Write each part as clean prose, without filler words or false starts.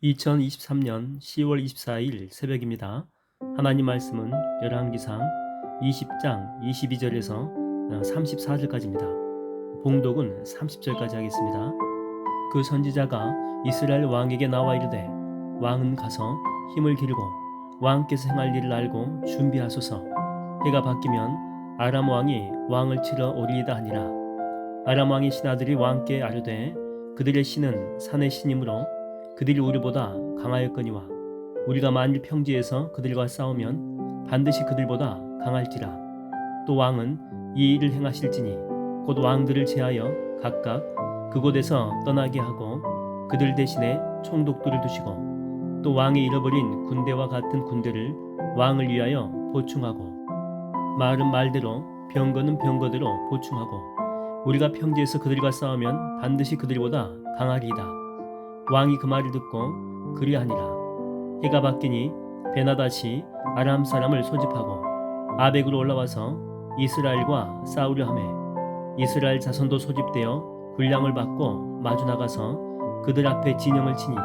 2023년 10월 24일 새벽입니다. 하나님 말씀은 열왕기상 20장 22절에서 34절까지입니다. 봉독은 30절까지 하겠습니다. 그 선지자가 이스라엘 왕에게 나와 이르되 왕은 가서 힘을 기르고 왕께서 행할 일을 알고 준비하소서. 해가 바뀌면 아람 왕이 왕을 치러 오리이다 하니라. 아람 왕의 신하들이 왕께 아뢰되 그들의 신은 산의 신이므로 그들이 우리보다 강하였거니와 우리가 만일 평지에서 그들과 싸우면 반드시 그들보다 강할지라. 또 왕은 이 일을 행하실지니 곧 왕들을 제하여 각각 그곳에서 떠나게 하고 그들 대신에 총독들을 두시고 또 왕이 잃어버린 군대와 같은 군대를 왕을 위하여 보충하고 말은 말대로 병거는 병거대로 보충하고 우리가 평지에서 그들과 싸우면 반드시 그들보다 강하리이다. 왕이 그 말을 듣고 그리하니라. 해가 바뀌니 베나닷이 아람 사람을 소집하고 아벡으로 올라와서 이스라엘과 싸우려 하매 이스라엘 자손도 소집되어 군량을 받고 마주 나가서 그들 앞에 진영을 치니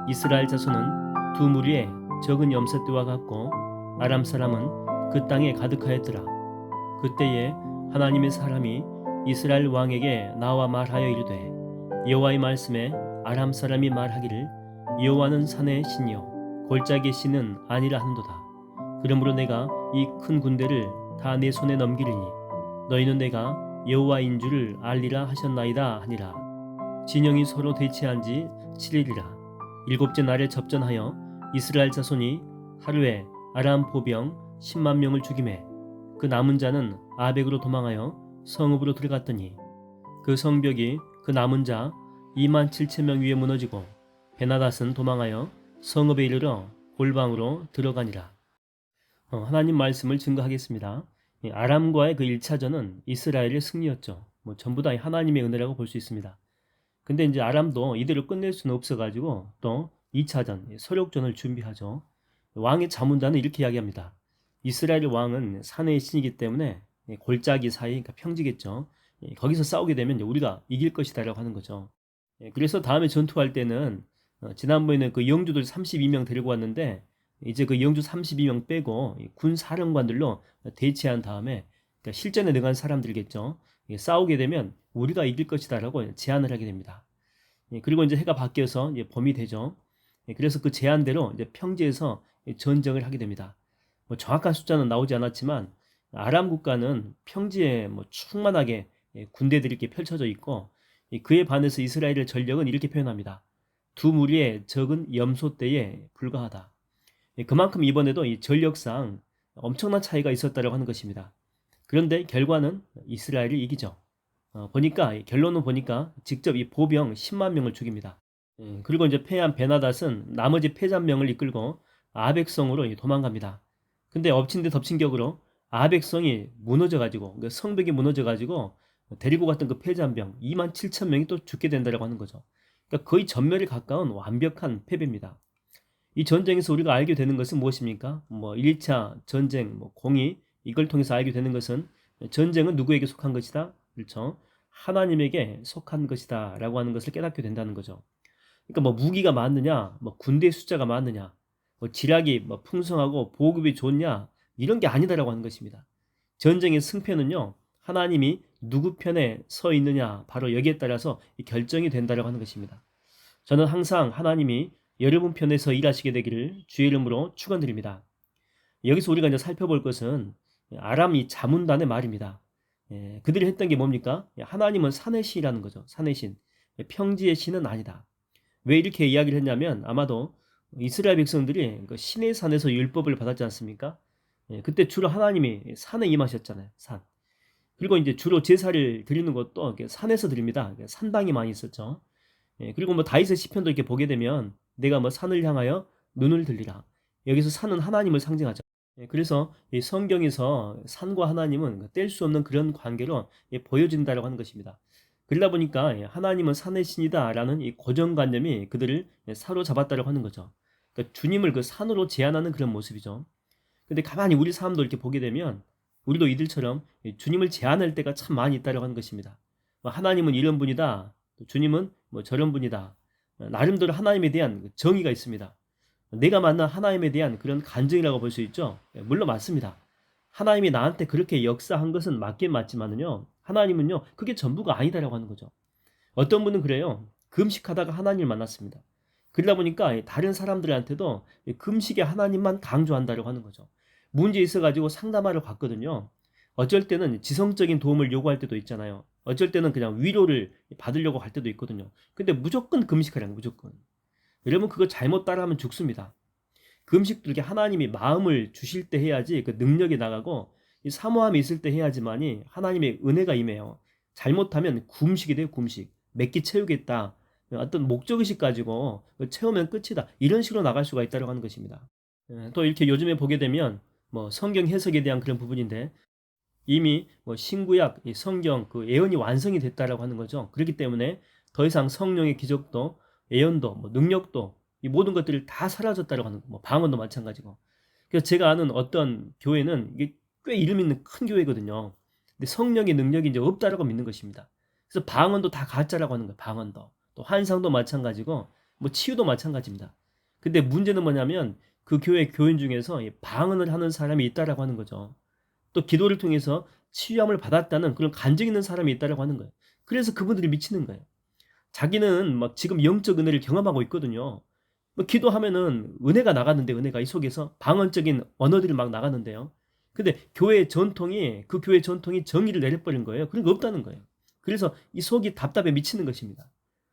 이스라엘 자손은 두 무리의 적은 염소떼와 같고 아람 사람은 그 땅에 가득하였더라. 그때에 하나님의 사람이 이스라엘 왕에게 나와 말하여 이르되 여호와의 말씀에 아람 사람이 말하기를 여호와는 산의 신이요 골짜기의 신은 아니라 하는도다. 그러므로 내가 이 큰 군대를 다 내 손에 넘기리니 너희는 내가 여호와인 줄을 알리라 하셨나이다 하니라. 진영이 서로 대치한 지 7일이라. 일곱째 날에 접전하여 이스라엘 자손이 하루에 아람 보병 10만 명을 죽이매 그 남은 자는 아벡으로 도망하여 성읍으로 들어갔더니 그 성벽이 그 남은 자 2만 7천 명 위에 무너지고 베나닷은 도망하여 성읍에 이르러 골방으로 들어가니라. 하나님 말씀을 증거하겠습니다. 아람과의 그 1차전은 이스라엘의 승리였죠. 전부 다 하나님의 은혜라고 볼 수 있습니다. 근데 이제 아람도 이대로 끝낼 수는 없어가지고 또 2차전 서력전을 준비하죠. 왕의 자문단은 이렇게 이야기합니다. 이스라엘 왕은 산의 신이기 때문에 골짜기 사이, 그러니까 평지겠죠. 거기서 싸우게 되면 우리가 이길 것이다라고 하는 거죠. 그래서 다음에 전투할 때는 지난번에는 그 영주들 32명 데리고 왔는데 이제 그 영주 32명 빼고 군 사령관들로 대치한 다음에 그러니까 실전에 나간 사람들겠죠. 싸우게 되면 우리가 이길 것이다라고 제안을 하게 됩니다. 그리고 이제 해가 바뀌어서 이제 봄이 되죠. 그래서 그 제안대로 이제 평지에서 전쟁을 하게 됩니다. 정확한 숫자는 나오지 않았지만 아람 국가는 평지에 충만하게 군대들이 이렇게 펼쳐져 있고 그에 반해서 이스라엘의 전력은 이렇게 표현합니다. 두 무리의 적은 염소떼에 불과하다. 그만큼 이번에도 이 전력상 엄청난 차이가 있었다고 하는 것입니다. 그런데 결과는 이스라엘이 이기죠. 결론은 보니까 직접 이 보병 10만 명을 죽입니다. 그리고 이제 패한 베나닷은 나머지 패잔명을 이끌고 아벡성으로 도망갑니다. 근데 엎친 데 덮친 격으로 아벡성이 무너져가지고 그 성벽이 무너져가지고 데리고 갔던 그 패잔병 2만 7천 명이 또 죽게 된다고 하는 거죠. 그러니까 거의 전멸에 가까운 완벽한 패배입니다. 이 전쟁에서 우리가 알게 되는 것은 무엇입니까? 1차 전쟁, 공의 이걸 통해서 알게 되는 것은 전쟁은 누구에게 속한 것이다? 그렇죠? 하나님에게 속한 것이다 라고 하는 것을 깨닫게 된다는 거죠. 그러니까 무기가 많느냐, 군대 숫자가 많느냐, 지략이 풍성하고 보급이 좋냐 이런 게 아니다라고 하는 것입니다. 전쟁의 승패는요 하나님이 누구 편에 서 있느냐 바로 여기에 따라서 결정이 된다라고 하는 것입니다. 저는 항상 하나님이 여러분 편에서 일하시게 되기를 주의 이름으로 축원드립니다. 여기서 우리가 이제 살펴볼 것은 아람 이 자문단의 말입니다. 그들이 했던 게 뭡니까? 하나님은 산의 신이라는 거죠. 산의 신. 평지의 신은 아니다. 왜 이렇게 이야기를 했냐면 아마도 이스라엘 백성들이 그 신의 산에서 율법을 받았지 않습니까? 그때 주로 하나님이 산에 임하셨잖아요. 산. 그리고 이제 주로 제사를 드리는 것도 산에서 드립니다. 산당이 많이 있었죠. 그리고 다윗의 시편도 이렇게 보게 되면 내가 산을 향하여 눈을 들리라. 여기서 산은 하나님을 상징하죠. 그래서 이 성경에서 산과 하나님은 뗄 수 없는 그런 관계로 보여진다라고 하는 것입니다. 그러다 보니까 하나님은 산의 신이다라는 이 고정관념이 그들을 사로잡았다라고 하는 거죠. 그러니까 주님을 그 산으로 제안하는 그런 모습이죠. 근데 가만히 우리 삶도 이렇게 보게 되면 우리도 이들처럼 주님을 제안할 때가 참 많이 있다라고 하는 것입니다. 하나님은 이런 분이다. 주님은 저런 분이다. 나름대로 하나님에 대한 정의가 있습니다. 내가 만난 하나님에 대한 그런 간증이라고 볼 수 있죠. 물론 맞습니다. 하나님이 나한테 그렇게 역사한 것은 맞긴 맞지만은요, 하나님은요 그게 전부가 아니다라고 하는 거죠. 어떤 분은 그래요. 금식하다가 하나님을 만났습니다. 그러다 보니까 다른 사람들한테도 금식의 하나님만 강조한다라고 하는 거죠. 문제 있어가지고 상담하러 갔거든요. 어쩔 때는 지성적인 도움을 요구할 때도 있잖아요. 어쩔 때는 그냥 위로를 받으려고 할 때도 있거든요. 근데 무조건 금식하라는 무조건. 여러분 그거 잘못 따라하면 죽습니다. 금식도 이렇게 하나님이 마음을 주실 때 해야지 그 능력이 나가고 이 사모함이 있을 때 해야지만이 하나님의 은혜가 임해요. 잘못하면 굶식이 돼요. 굶식. 몇 끼 채우겠다. 어떤 목적의식 가지고 채우면 끝이다. 이런 식으로 나갈 수가 있다고 하는 것입니다. 또 이렇게 요즘에 보게 되면 뭐 성경 해석에 대한 그런 부분인데 이미 뭐 신구약 성경 그 예언이 완성이 됐다라고 하는 거죠. 그렇기 때문에 더 이상 성령의 기적도 예언도 뭐 능력도 이 모든 것들이 다 사라졌다라고 하는 거. 뭐 방언도 마찬가지고. 그래서 제가 아는 어떤 교회는 이게 꽤 이름 있는 큰 교회거든요. 근데 성령의 능력이 이제 없다라고 믿는 것입니다. 그래서 방언도 다 가짜라고 하는 거예요. 방언도. 또 환상도 마찬가지고 뭐 치유도 마찬가지입니다. 근데 문제는 뭐냐면 그 교회 교인 중에서 방언을 하는 사람이 있다라고 하는 거죠. 또 기도를 통해서 치유함을 받았다는 그런 간증 있는 사람이 있다라고 하는 거예요. 그래서 그분들이 미치는 거예요. 자기는 막 지금 영적 은혜를 경험하고 있거든요. 뭐 기도하면은 은혜가 나갔는데 은혜가 이 속에서 방언적인 언어들이 막 나갔는데요. 근데 교회 전통이 그 교회 전통이 정의를 내려버린 거예요. 그런 거 없다는 거예요. 그래서 이 속이 답답해 미치는 것입니다.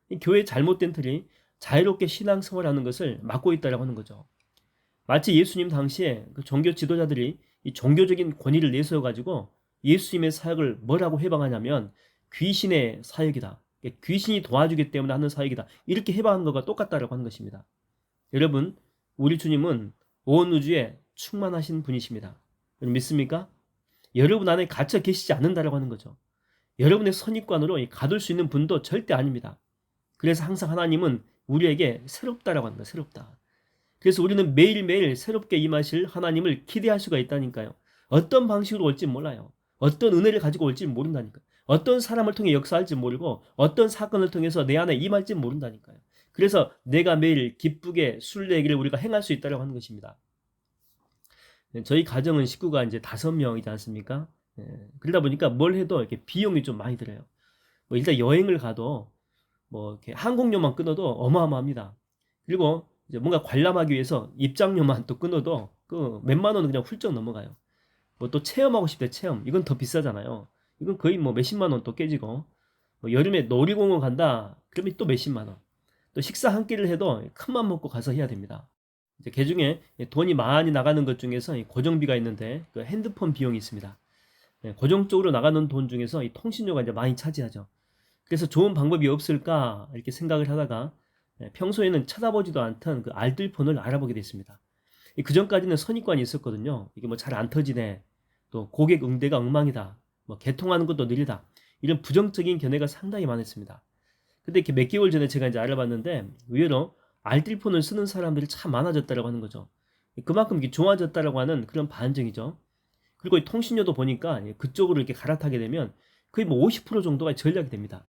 이 교회 잘못된 틀이 자유롭게 신앙생활하는 것을 막고 있다라고 하는 거죠. 마치 예수님 당시에 그 종교 지도자들이 이 종교적인 권위를 내세워 가지고 예수님의 사역을 뭐라고 해방하냐면 귀신의 사역이다. 귀신이 도와주기 때문에 하는 사역이다. 이렇게 해방한 것과 똑같다라고 하는 것입니다. 여러분, 우리 주님은 온 우주에 충만하신 분이십니다. 믿습니까? 여러분 안에 갇혀 계시지 않는다라고 하는 거죠. 여러분의 선입관으로 가둘 수 있는 분도 절대 아닙니다. 그래서 항상 하나님은 우리에게 새롭다라고 합니다. 새롭다. 그래서 우리는 매일매일 새롭게 임하실 하나님을 기대할 수가 있다니까요. 어떤 방식으로 올지 몰라요. 어떤 은혜를 가지고 올지 모른다니까요. 어떤 사람을 통해 역사할지 모르고 어떤 사건을 통해서 내 안에 임할지 모른다니까요. 그래서 내가 매일 기쁘게 순례기를 우리가 행할 수 있다고 하는 것입니다. 저희 가정은 식구가 이제 5명이지 않습니까? 그러다 보니까 뭘 해도 이렇게 비용이 좀 많이 들어요. 뭐 일단 여행을 가도 뭐 이렇게 항공료만 끊어도 어마어마합니다. 그리고 이제 뭔가 관람하기 위해서 입장료만 또 끊어도 그 몇만 원은 그냥 훌쩍 넘어가요. 뭐 또 체험하고 싶대 체험. 이건 더 비싸잖아요. 이건 거의 뭐 몇십만 원 또 깨지고 뭐 여름에 놀이공원 간다. 그러면 또 몇십만 원. 또 식사 한 끼를 해도 큰맘 먹고 가서 해야 됩니다. 이제 그중에 돈이 많이 나가는 것 중에서 고정비가 있는데 그 핸드폰 비용이 있습니다. 고정적으로 나가는 돈 중에서 이 통신료가 이제 많이 차지하죠. 그래서 좋은 방법이 없을까 이렇게 생각을 하다가 평소에는 쳐다보지도 않던 그 알뜰폰을 알아보게 됐습니다. 그 전까지는 선입관이 있었거든요. 이게 뭐 잘 안 터지네. 또 고객 응대가 엉망이다. 뭐 개통하는 것도 느리다. 이런 부정적인 견해가 상당히 많았습니다. 근데 이렇게 몇 개월 전에 제가 이제 알아봤는데 의외로 알뜰폰을 쓰는 사람들이 참 많아졌다라고 하는 거죠. 그만큼 이게 좋아졌다라고 하는 그런 반증이죠. 그리고 이 통신료도 보니까 그쪽으로 이렇게 갈아타게 되면 거의 뭐 50% 정도가 전략이 됩니다.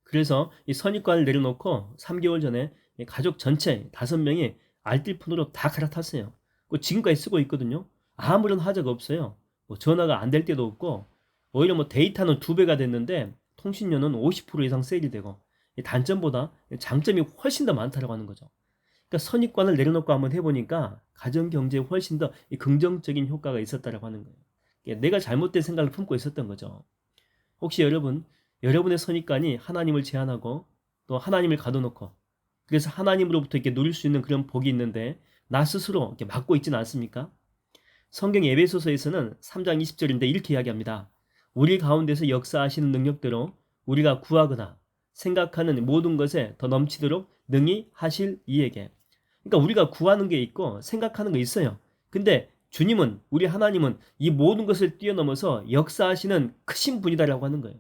그래서 이 선입관을 내려놓고 3개월 전에 가족 전체 5명이 알뜰폰으로 다 갈아탔어요. 지금까지 쓰고 있거든요. 아무런 하자가 없어요. 뭐 전화가 안 될 때도 없고 오히려 뭐 데이터는 2배가 됐는데 통신료는 50% 이상 세일이 되고 단점보다 장점이 훨씬 더 많다고 하는 거죠. 그러니까 선입관을 내려놓고 한번 해보니까 가정 경제에 훨씬 더 긍정적인 효과가 있었다고 하는 거예요. 내가 잘못된 생각을 품고 있었던 거죠. 혹시 여러분의 선입관이 하나님을 제한하고 또 하나님을 가둬놓고 그래서 하나님으로부터 이렇게 누릴 수 있는 그런 복이 있는데 나 스스로 이렇게 막고 있지는 않습니까? 성경 에베소서에서는 3장 20절인데 이렇게 이야기합니다. 우리 가운데서 역사하시는 능력대로 우리가 구하거나 생각하는 모든 것에 더 넘치도록 능히 하실 이에게. 그러니까 우리가 구하는 게 있고 생각하는 게 있어요. 근데 주님은 우리 하나님은 이 모든 것을 뛰어넘어서 역사하시는 크신 분이다라고 하는 거예요.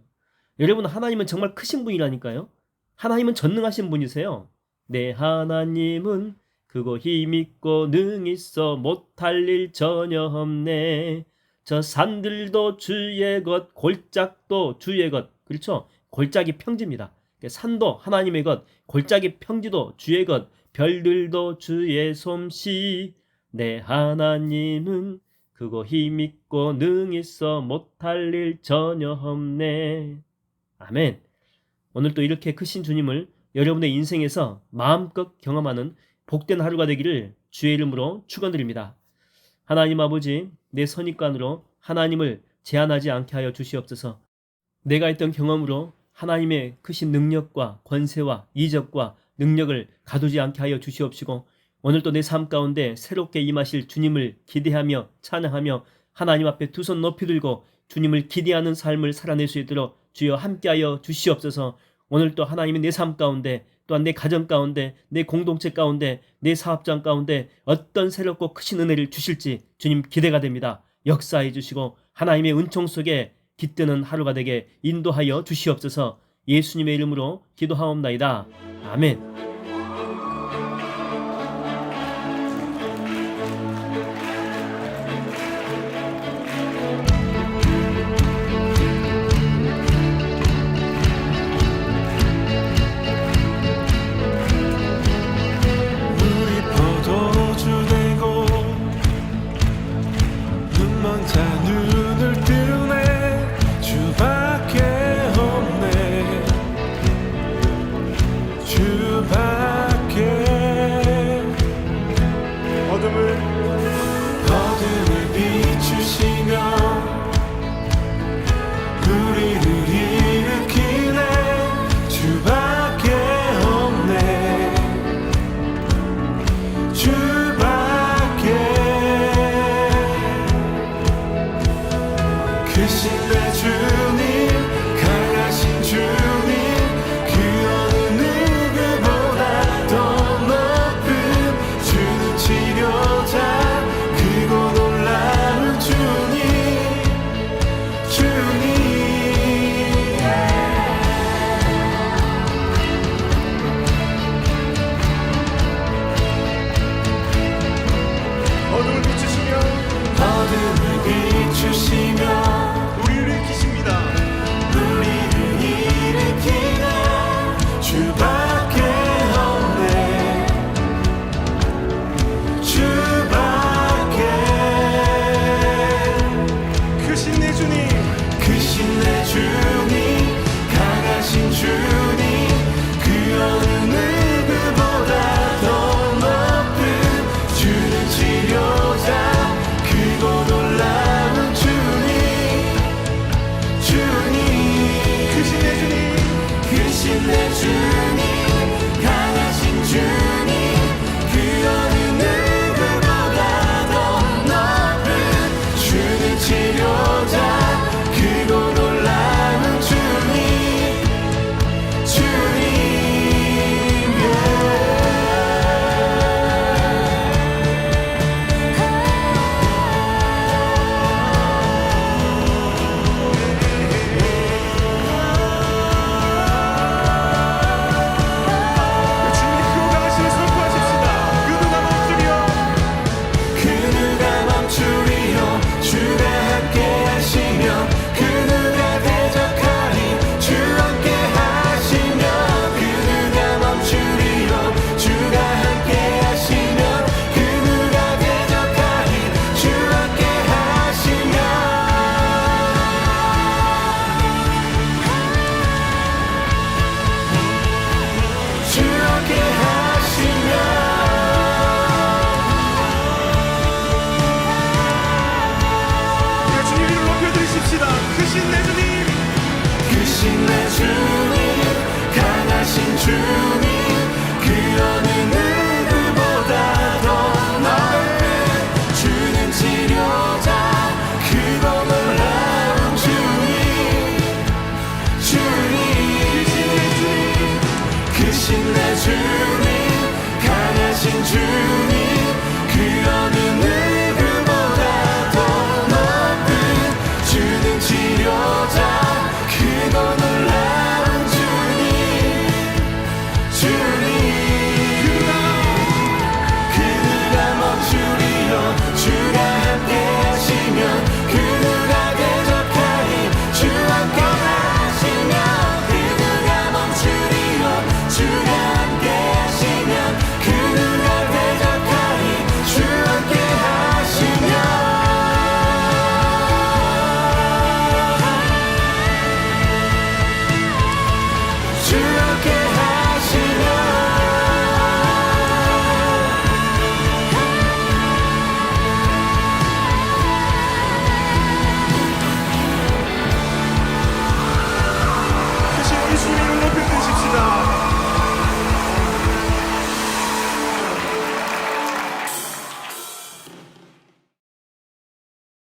여러분 하나님은 정말 크신 분이라니까요. 하나님은 전능하신 분이세요. 내 하나님은 그거 힘있고 능있어 못할 일 전혀 없네. 저 산들도 주의 것 골짝도 주의 것. 그렇죠? 골짝이 평지입니다. 산도 하나님의 것, 골짜기 평지도 주의 것, 별들도 주의 솜씨. 내 하나님은 그거 힘있고 능있어 못할 일 전혀 없네. 아멘. 오늘 또 이렇게 크신 주님을 여러분의 인생에서 마음껏 경험하는 복된 하루가 되기를 주의 이름으로 축원드립니다. 하나님 아버지, 내 선입관으로 하나님을 제한하지 않게 하여 주시옵소서. 내가 했던 경험으로 하나님의 크신 능력과 권세와 이적과 능력을 가두지 않게 하여 주시옵시고, 오늘도 내 삶 가운데 새롭게 임하실 주님을 기대하며 찬양하며 하나님 앞에 두 손 높이 들고 주님을 기대하는 삶을 살아낼 수 있도록 주여 함께하여 주시옵소서. 오늘도 하나님이 내 삶 가운데, 또한 내 가정 가운데, 내 공동체 가운데, 내 사업장 가운데 어떤 새롭고 크신 은혜를 주실지 주님 기대가 됩니다. 역사해 주시고 하나님의 은총 속에 깃드는 하루가 되게 인도하여 주시옵소서. 예수님의 이름으로 기도하옵나이다. 아멘.